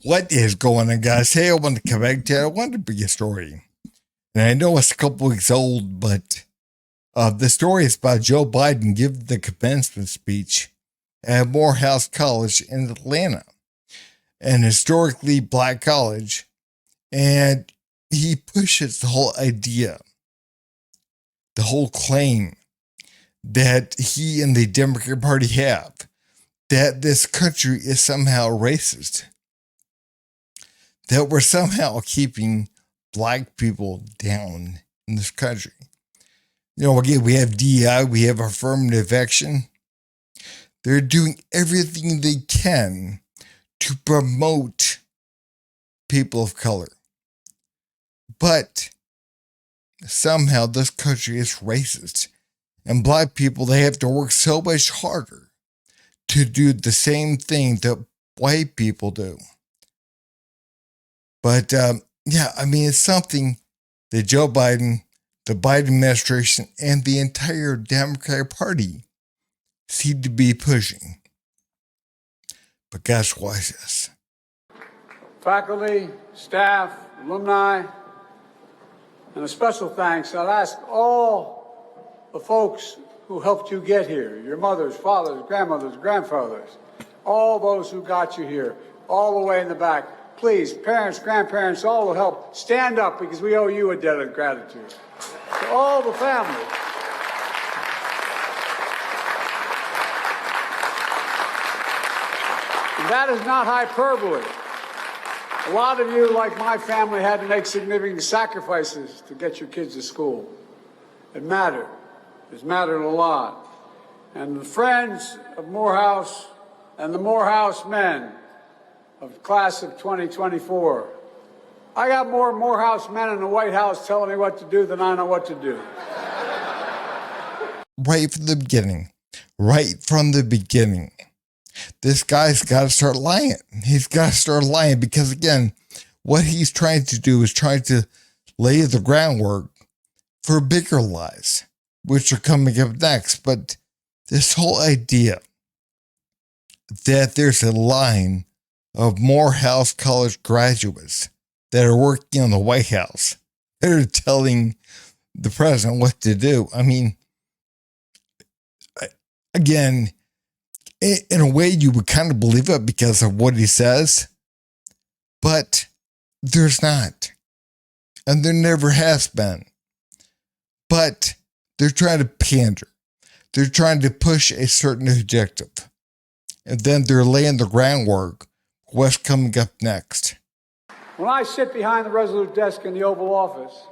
What is going on, guys? Hey, I wanted to come back to you. I wanted to bring a story. And I know it's a couple weeks old, but the story is about Joe Biden giving the commencement speech at Morehouse College in Atlanta, an historically black college. And he pushes the whole idea, the whole claim that he and the Democratic Party have, that this country is somehow racist, that we're somehow keeping black people down in this country. You know, again, we have DEI, we have affirmative action. They're doing everything they can to promote people of color. But somehow this country is racist. And black people, they have to work so much harder to do the same thing that white people do. But it's something that Joe Biden, the Biden administration, and the entire Democratic Party seem to be pushing. But guys, watch this. Faculty, staff, alumni, and a special thanks. I'd ask all the folks who helped you get here, your mothers, fathers, grandmothers, grandfathers, all those who got you here, all the way in the back. Please, parents, grandparents, all will help. Stand up because we owe you a debt of gratitude. To all the family. And that is not hyperbole. A lot of you, like my family, had to make significant sacrifices to get your kids to school. It mattered. It's mattered a lot. And the friends of Morehouse and the Morehouse men of the class of 2024. I got more Morehouse men in the White House telling me what to do than I know what to do. Right from the beginning, this guy's got to start lying. He's got to start lying because, again, what he's trying to do is trying to lay the groundwork for bigger lies, which are coming up next. But this whole idea that there's a line of Morehouse College graduates that are working in the White House, that are telling the president what to do. I mean, again, in a way, you would kind of believe it because of what he says, but there's not. And there never has been. But they're trying to pander. They're trying to push a certain objective. And then they're laying the groundwork. What's coming up next? When I sit behind the Resolute desk in the Oval Office,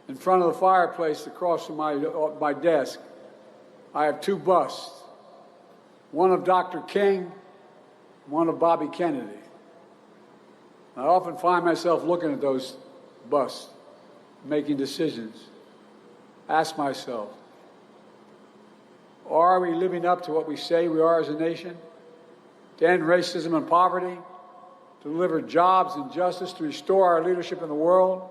in front of the fireplace across from my desk, I have two busts. One of Dr. King, one of Bobby Kennedy. I often find myself looking at those busts, making decisions. Ask myself, are we living up to what we say we are as a nation? To end racism and poverty, to deliver jobs and justice, to restore our leadership in the world?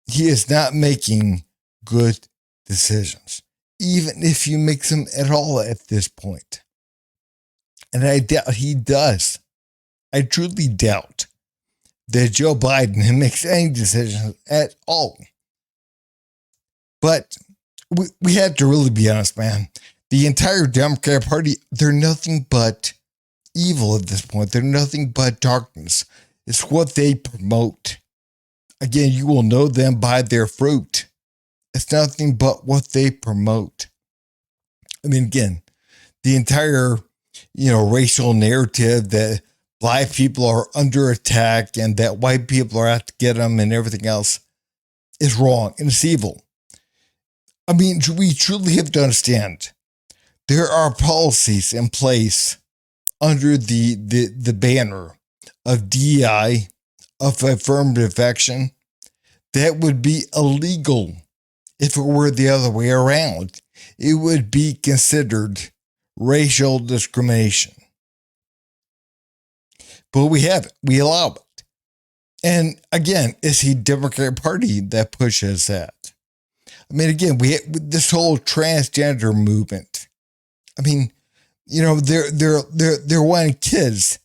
He is not making good decisions, even if you make them at all at this point. And I doubt he does. I truly doubt that Joe Biden makes any decisions at all. But we have to really be honest, man. The entire Democratic Party, they're nothing but evil at this point. They're nothing but darkness. It's what they promote. Again, you will know them by their fruit. It's nothing but what they promote. I mean, again, the entire, racial narrative that black people are under attack and that white people are out to get them and everything else is wrong and it's evil. I mean, we truly have to understand there are policies in place under the banner of DEI, of affirmative action, that would be illegal if it were the other way around. It would be considered racial discrimination. But we have it. We allow it. And again, it's the Democratic Party that pushes that. I mean, again, this whole transgender movement. I mean, they're wanting kids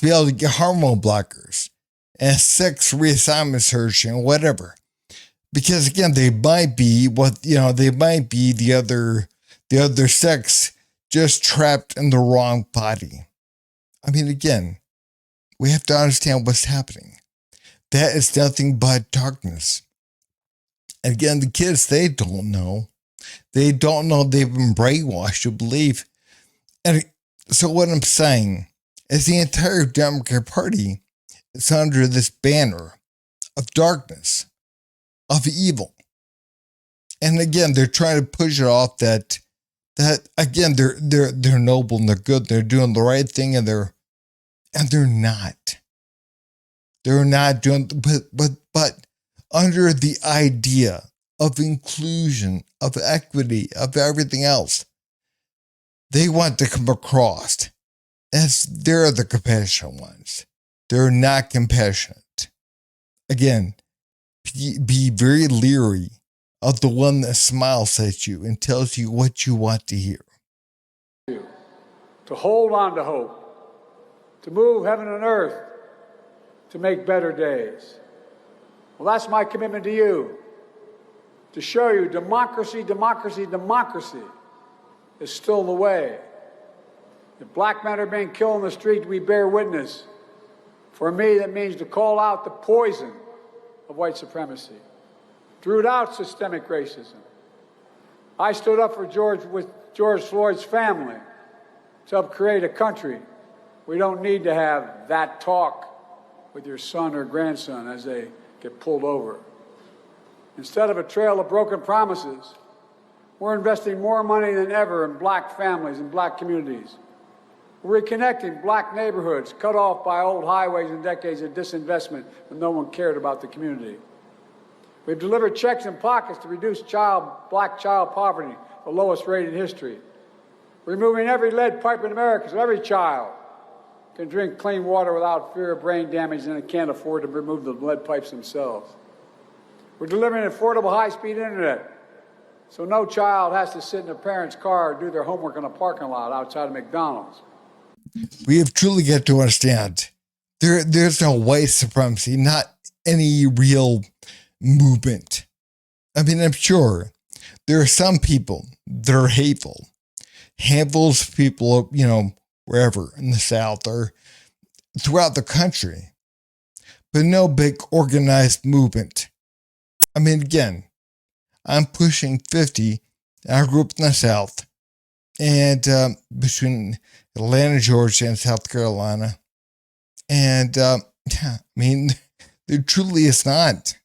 to be able to get hormone blockers and sex reassignment surgery and whatever. Because again, they might be the other sex just trapped in the wrong body. I mean, again, we have to understand what's happening. That is nothing but darkness. And again, the kids, they don't know. They don't know they've been brainwashed to believe. And so what I'm saying is the entire Democrat Party is under this banner of darkness, of evil. And again, they're trying to push it off that again, they're noble and they're good, they're doing the right thing, and they're not. They're not doing, but under the idea of inclusion, of equity, of everything else, they want to come across as they're the compassionate ones. They're not compassionate. Again, be very leery of the one that smiles at you and tells you what you want to hear. To hold on to hope, to move heaven and earth, to make better days. Well, that's my commitment to you, to show you democracy, democracy, democracy is still the way. If black men are being killed in the street, we bear witness. For me, that means to call out the poison of white supremacy, to root out systemic racism. I stood up for George Floyd's family to help create a country. We don't need to have that talk with your son or grandson as they get pulled over. Instead of a trail of broken promises, we're investing more money than ever in black families and black communities. We're reconnecting black neighborhoods cut off by old highways and decades of disinvestment when no one cared about the community. We've delivered checks in pockets to reduce black child poverty, the lowest rate in history. Removing every lead pipe in America so every child can drink clean water without fear of brain damage and can't afford to remove the lead pipes themselves. We're delivering affordable high-speed internet so no child has to sit in a parent's car or do their homework in a parking lot outside of McDonald's. We have truly got to understand there's no white supremacy, not any real movement. I mean, I'm sure there are some people that are hateful. Handfuls of people, wherever in the South or throughout the country, but no big organized movement. I mean, again, I'm pushing 50. I grew up in the South, and between Atlanta, Georgia, and South Carolina. And I mean, there truly is not.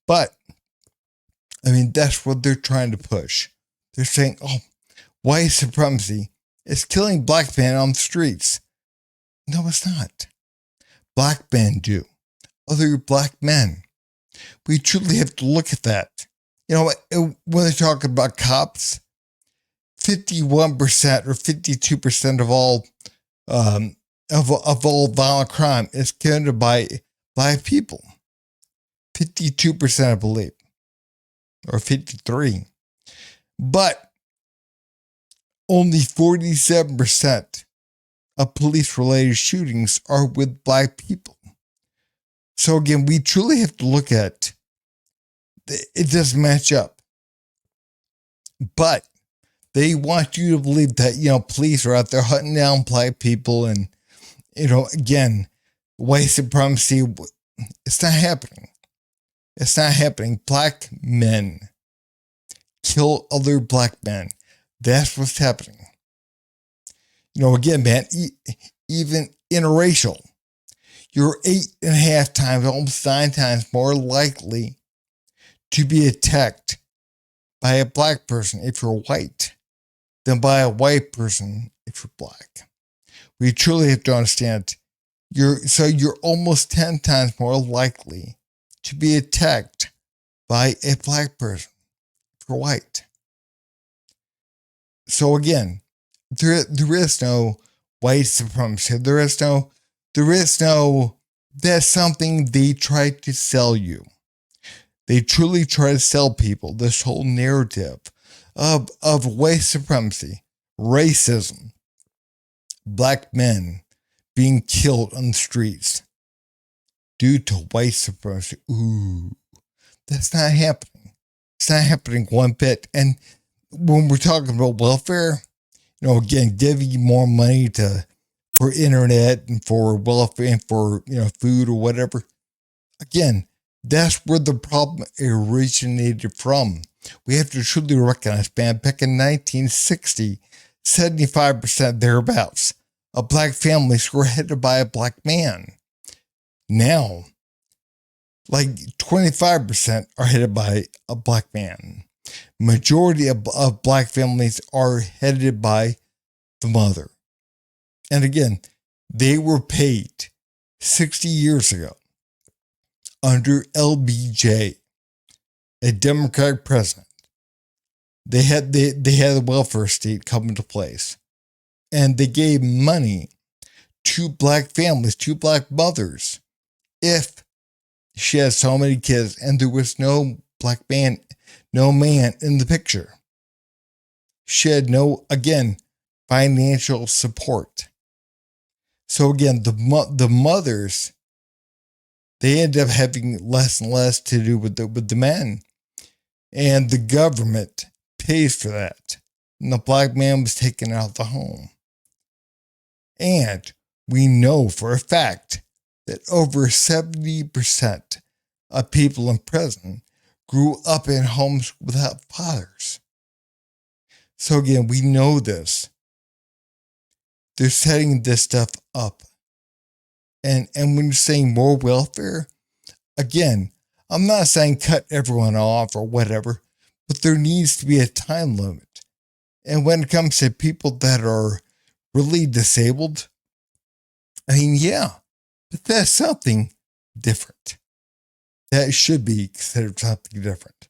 But, I mean, that's what they're trying to push. They're saying, oh, white supremacy is killing black men on the streets. No, it's not. Black men do. Other black men. We truly have to look at that. When they talk about cops, 51% or 52% of all violent crime is committed by black people. 52%, I believe, or 53%. But only 47% of police-related shootings are with black people. So again, we truly have to look at it doesn't match up. But they want you to believe that, police are out there hunting down black people and, again, white supremacy. It's not happening. It's not happening. Black men kill other black men. That's what's happening. Again, man, even interracial, you're 8.5 times, almost 9 times more likely to be attacked by a black person if you're white than by a white person if you're black. We truly have to understand you're almost 10 times more likely to be attacked by a black person if you're white. So again, there is no white supremacy. There is no, that's something they try to sell you. They truly try to sell people this whole narrative of white supremacy, racism, black men being killed on the streets due to white supremacy. Ooh, that's not happening. It's not happening one bit. And when we're talking about welfare, again, giving more money for internet and for welfare and for, food or whatever. Again, that's where the problem originated from. We have to truly recognize, man, back in 1960, 75% thereabouts of black families were headed by a black man. Now, like 25% are headed by a black man. Majority of black families are headed by the mother. And again, they were paid 60 years ago under LBJ, a Democratic president. They had a welfare state come into place. And they gave money to black families, to black mothers, if she had so many kids and there was no man in the picture. She had no, again, financial support. So again, the mothers, they end up having less and less to do with the men. And the government pays for that. And the black man was taken out of the home. And we know for a fact that over 70% of people in prison grew up in homes without fathers. So again, we know this. They're setting this stuff up. And when you're saying more welfare, again, I'm not saying cut everyone off or whatever, but there needs to be a time limit. And when it comes to people that are really disabled, I mean, yeah, but that's something different. That should be considered something different.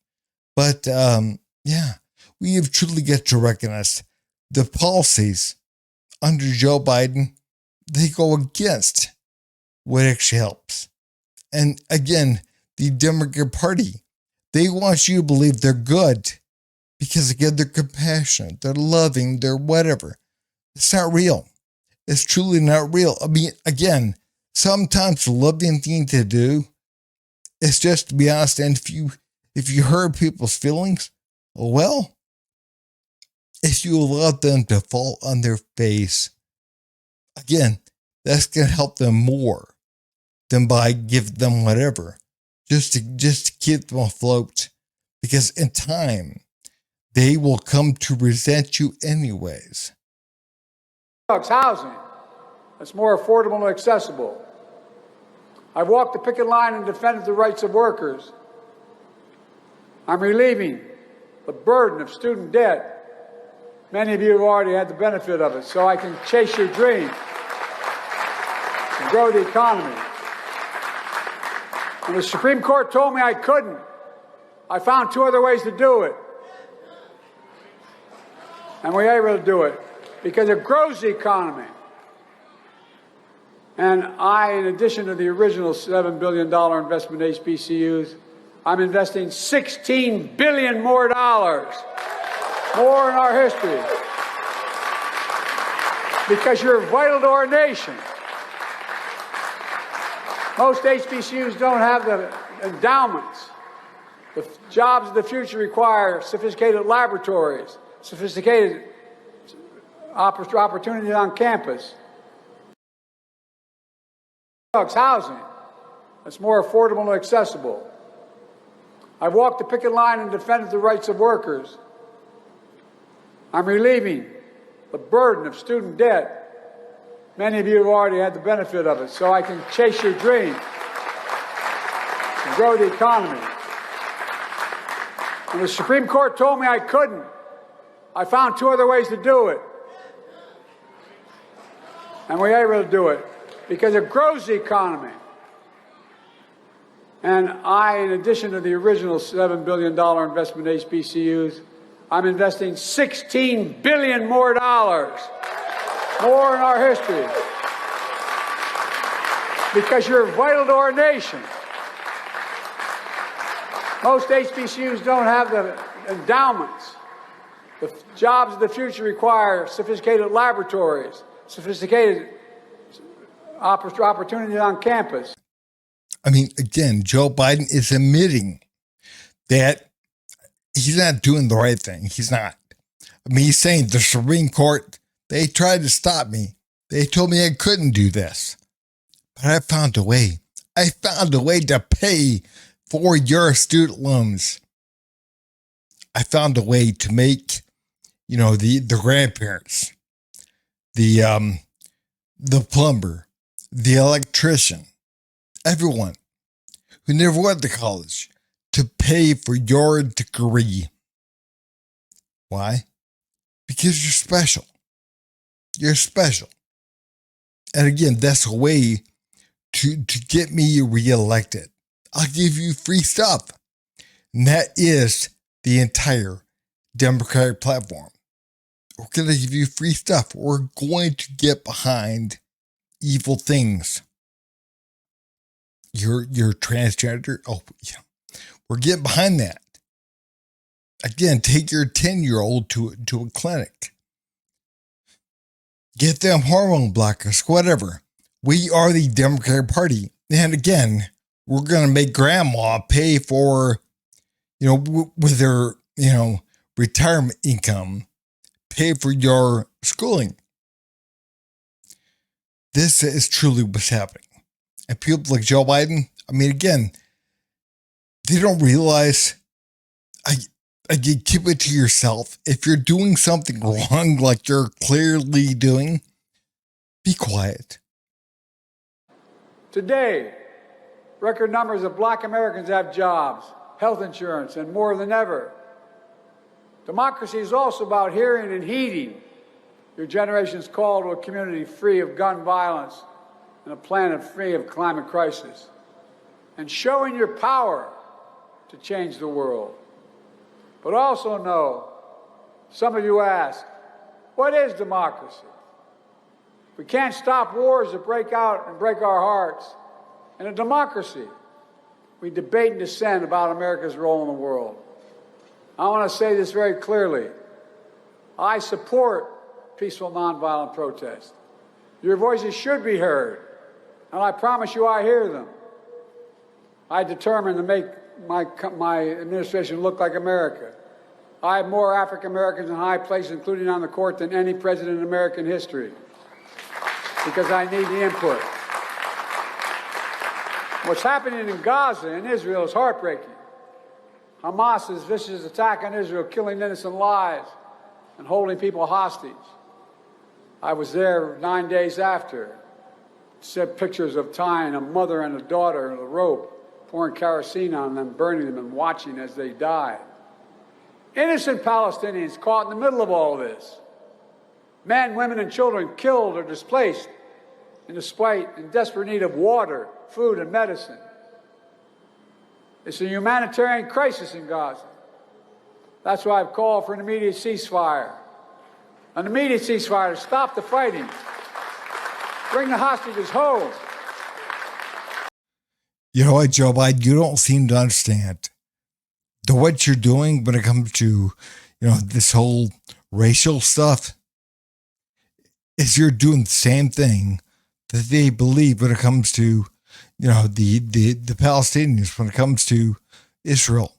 But yeah, we have truly got to recognize the policies under Joe Biden, they go against what actually helps. And again, the Democrat Party, they want you to believe they're good because, again, they're compassionate, they're loving, they're whatever. It's not real. It's truly not real. I mean, again, sometimes the loving thing to do is just to be honest. And if you hurt people's feelings, well, if you allow them to fall on their face, again, that's going to help them more than by giving them whatever, just to keep them afloat. Because in time, they will come to resent you anyways. Housing that's more affordable and accessible. I've walked the picket line and defended the rights of workers. I'm relieving the burden of student debt. Many of you have already had the benefit of it, so I can chase your dream and grow the economy. When the Supreme Court told me I couldn't, I found two other ways to do it. And we were able to do it because it grows the economy. And I, in addition to the original $7 billion investment in HBCUs, I'm investing $16 billion more dollars, more in our history, because you're vital to our nation. Most HBCUs don't have the endowments. The jobs of the future require sophisticated laboratories, sophisticated opportunities on campus. Housing that's more affordable and accessible. I've walked the picket line and defended the rights of workers. I'm relieving the burden of student debt. Many of you have already had the benefit of it, so I can chase your dream and grow the economy. When the Supreme Court told me I couldn't, I found two other ways to do it. And we were able to do it because it grows the economy. And I, in addition to the original $7 billion investment in HBCUs, I'm investing $16 billion more dollars, more in our history, because you're vital to our nation. Most HBCUs don't have the endowments. The jobs of the future require sophisticated laboratories, sophisticated opportunities on campus. I mean, again, Joe Biden is admitting that he's not doing the right thing. He's not. I mean, he's saying the Supreme Court, they tried to stop me. They told me I couldn't do this. But I found a way. I found a way to pay for your student loans. I found a way to make, the grandparents, the plumber, the electrician, everyone who never went to college to pay for your degree. Why? Because you're special. You're special. And again, that's a way to get me reelected. I'll give you free stuff. And that is the entire Democratic platform. We're going to give you free stuff. We're going to get behind evil things. You're transgender. Oh, yeah. We're getting behind that. Again, take your 10-year-old to a clinic. Get them hormone blockers, whatever. We are the Democratic Party. And again, we're going to make grandma pay for, with their, retirement income, pay for your schooling. This is truly what's happening. And people like Joe Biden, I mean, again, they don't realize, keep it to yourself. If you're doing something wrong, like you're clearly doing, be quiet. Today, record numbers of Black Americans have jobs, health insurance, and more than ever. Democracy is also about hearing and heeding your generation's call to a community free of gun violence and a planet free of climate crisis, and showing your power to change the world. But also know, some of you ask, what is democracy? We can't stop wars that break out and break our hearts. In a democracy, we debate and dissent about America's role in the world. I want to say this very clearly. I support peaceful, nonviolent protest. Your voices should be heard, and I promise you I hear them. I determined to make my administration look like America. I have more African Americans in high places, including on the court, than any president in American history, because I need the input. What's happening in Gaza and Israel is heartbreaking. Hamas's vicious attack on Israel, killing innocent lives and holding people hostage. I was there 9 days after. Sent pictures of tying a mother and a daughter in a rope, pouring kerosene on them, burning them, and watching as they died. Innocent Palestinians caught in the middle of all this. Men, women, and children killed or displaced in desperate need of water, food, and medicine. It's a humanitarian crisis in Gaza. That's why I've called for an immediate ceasefire. An immediate ceasefire to stop the fighting. Bring the hostages home. You know what, Joe Biden, you don't seem to understand what you're doing when it comes to, this whole racial stuff. Is you're doing the same thing that they believe when it comes to, the Palestinians, when it comes to Israel.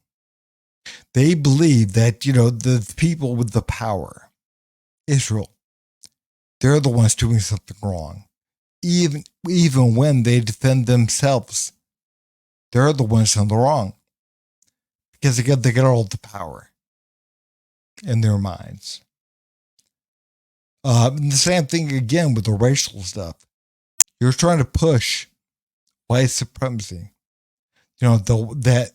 They believe that, the people with the power, Israel, they're the ones doing something wrong. Even when they defend themselves, they're the ones on the wrong. Because they get all the power in their minds. The same thing again with the racial stuff. You're trying to push white supremacy. That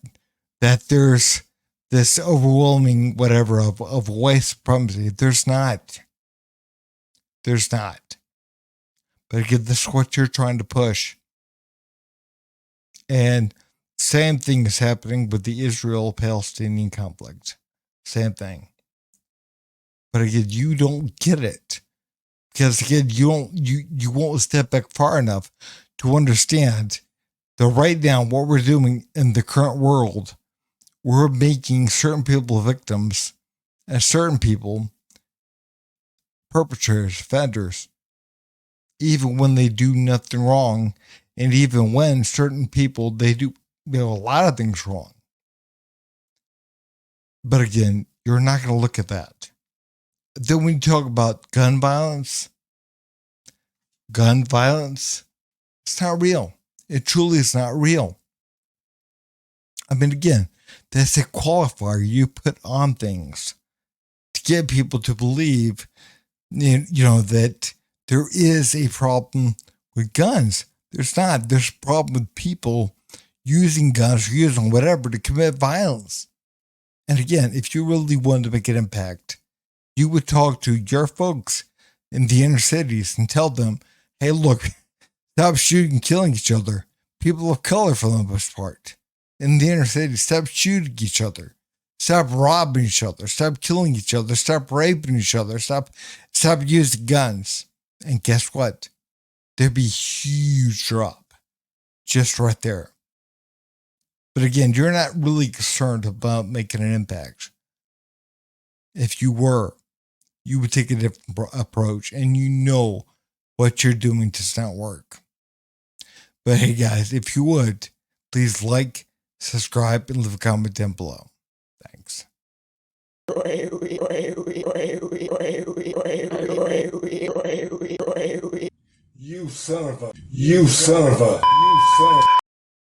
there's this overwhelming whatever of white supremacy. There's not. But again, this is what you're trying to push. And same thing is happening with the Israel-Palestinian conflict. Same thing. But again, you don't get it. Because again, you won't step back far enough to understand that right now what we're doing in the current world, we're making certain people victims and certain people perpetrators, offenders. even when they do nothing wrong, and even when certain people they do a lot of things wrong. But again, you're not going to look at that. Then when you talk about gun violence, it's not real. It truly is not real. I mean, again, that's a qualifier you put on things to get people to believe, that there is a problem with guns. There's not. There's a problem with people using guns or using whatever to commit violence. And again, if you really wanted to make an impact, you would talk to your folks in the inner cities and tell them, hey, look, stop shooting and killing each other. People of color, for the most part, in the inner city, stop shooting each other. Stop robbing each other. Stop killing each other. Stop raping each other. Stop using guns. And guess what? There'd be a huge drop just right there. But again, you're not really concerned about making an impact. If you were, you would take a different approach, and you know what you're doing does not work. But hey guys, if you would, please like, subscribe, and leave a comment down below. Thanks. You son of a